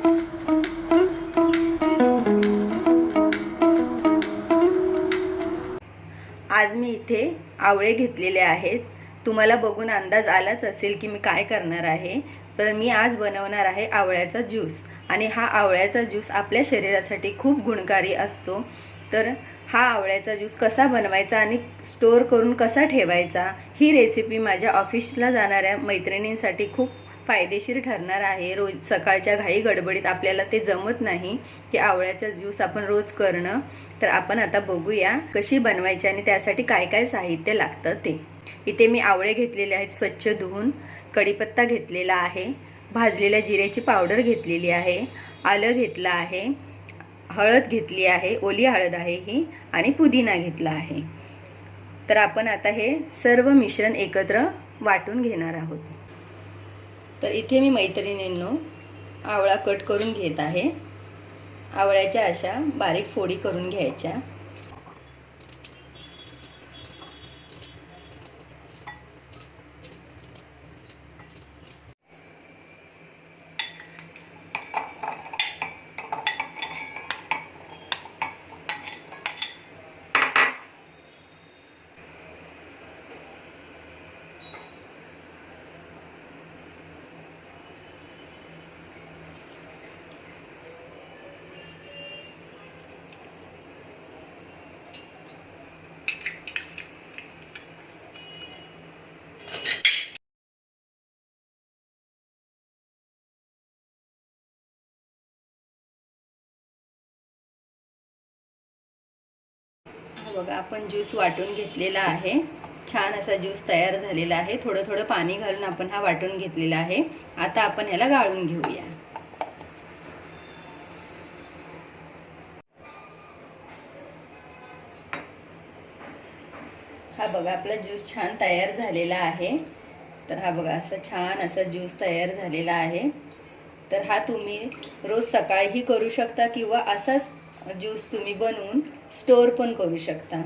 आज मी इथे आवळे घेतलेले आहेत। तुम्हाला बघून अंदाज आलाच असेल की मी काय करणार आहे। तर मी आज बनवणार आहे आवळ्याचा ज्यूस आणि हा आवळ्याचा ज्यूस आपल्या शरीरासाठी खूप गुणकारी असतो। तर हा आवळ्याचा ज्यूस कसा बनवायचा आणि स्टोर करून कसा ठेवायचा ही रेसिपी माझ्या ऑफिसला जाणाऱ्या मैत्रिणींसाठी खूप फायदेशीर ठरणार आहे। रोज सकाळच्या घाई गडबडीत आपल्याला ते जमत नाही की आवळ्याचा ज्यूस आपण रोज करणं। तर आपण आता बघूया कशी बनवायची आणि त्यासाठी काय काय साहित्य लागतं ते। इथे मी आवळे घेतलेले आहेत स्वच्छ धुवून, कढीपत्ता घेतलेला आहे, भाजलेल्या जिऱ्याची पावडर घेतलेली आहे, आलं घेतलं आहे, हळद घेतली आहे, ओली हळद आहे ही, आणि पुदिना घेतला आहे। तर आपण आता हे सर्व मिश्रण एकत्र वाटून घेणार आहोत। तर इथे मी मैत्रिणींनो आवळा कट करून घेत आहे। आवळ्याच्या अशा बारीक फोडी करून घ्यायच्या। बघा आपण ज्यूस वाटून घेतलेला आहे। छान असा ज्यूस तयार झालेला आहे। थोडं थोडं पाणी घालून आपण हा वाटून घेतलेला आहे। आता आपण ह्याला गाळून घेऊया। हा बघा आपला ज्यूस छान तयार झालेला आहे। तर हा बघा असा छान असा ज्यूस तयार झालेला आहे। तर हा तुम्ही रोज सकाळीही करू शकता किंवा असाच ज्यूस तुम्ही बनवून स्टोर पण करू शकता।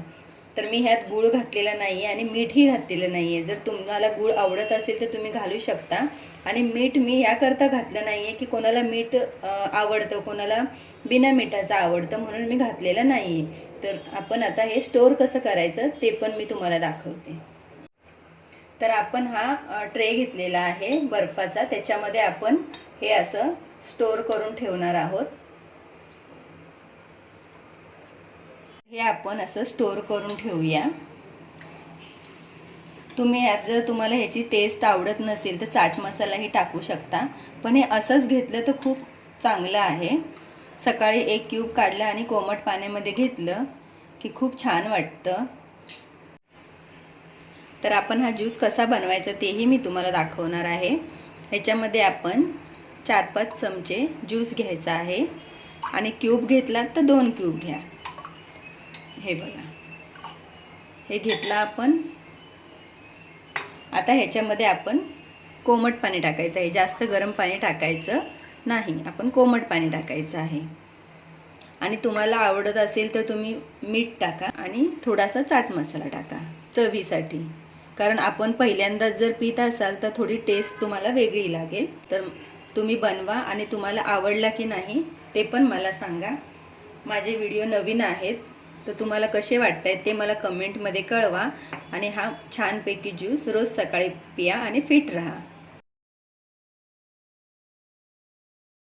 तर मी ह्यात गूळ घातलेला नाही आणि मीठही घातलेलं नाही आहे। जर तुम्हाला गूळ आवडत असेल तर तुम्ही घालू शकता। आणि मीठ मी याकरता घातलं नाही आहे की कोणाला मीठ आवडतं, कोणाला बिना मिठाचं आवडतं, म्हणून मी घातलेलं नाही आहे। तर आपण आता हे स्टोर कसं करायचं ते पण मी तुम्हाला दाखवते। तर आपण हा ट्रे घेतलेला आहे बर्फाचा, त्याच्यामध्ये आपण हे असं स्टोर करून ठेवणार आहोत। हे आपण असं स्टोर करून ठेवूया। तुम्ही यात जर तुम्हाला ह्याची टेस्ट आवडत नसेल तर चाट मसालाही टाकू शकता, पण हे असंच घेतलं तर खूप चांगलं आहे। सकाळी एक क्यूब काढला आणि कोमट पाण्यामध्ये घेतलं की खूप छान वाटतं। तर आपण हा ज्यूस कसा बनवायचा तेही मी तुम्हाला दाखवणार आहे। ह्याच्यामध्ये आपण 4-5 चमचे ज्यूस घ्यायचा आहे आणि क्यूब घेतलात तर 2 क्यूब घ्या। हे बघा हे घेतलं आपण। आता ह्याच्यामध्ये आपण कोमट पाणी टाकायचं आहे, जास्त गरम पाणी टाकायचं नाही, आपण कोमट पाणी टाकायचं आहे। आणि तुम्हाला आवडत असेल तर तुम्ही मीठ टाका आणि थोडासा चाट मसाला टाका चवीसाठी, कारण आपण पहिल्यांदाच जर पीत असाल तर थोडी टेस्ट तुम्हाला वेगळी लागेल। तर तुम्ही बनवा आणि तुम्हाला आवडला की नाही ते पण मला सांगा। माझे व्हिडिओ नवीन आहेत तर तुम्हाला कसे वाटतायत ते मला कमेंटमध्ये कळवा। आणि हा छानपैकी ज्यूस रोज सकाळी पिया आणि फिट राहा।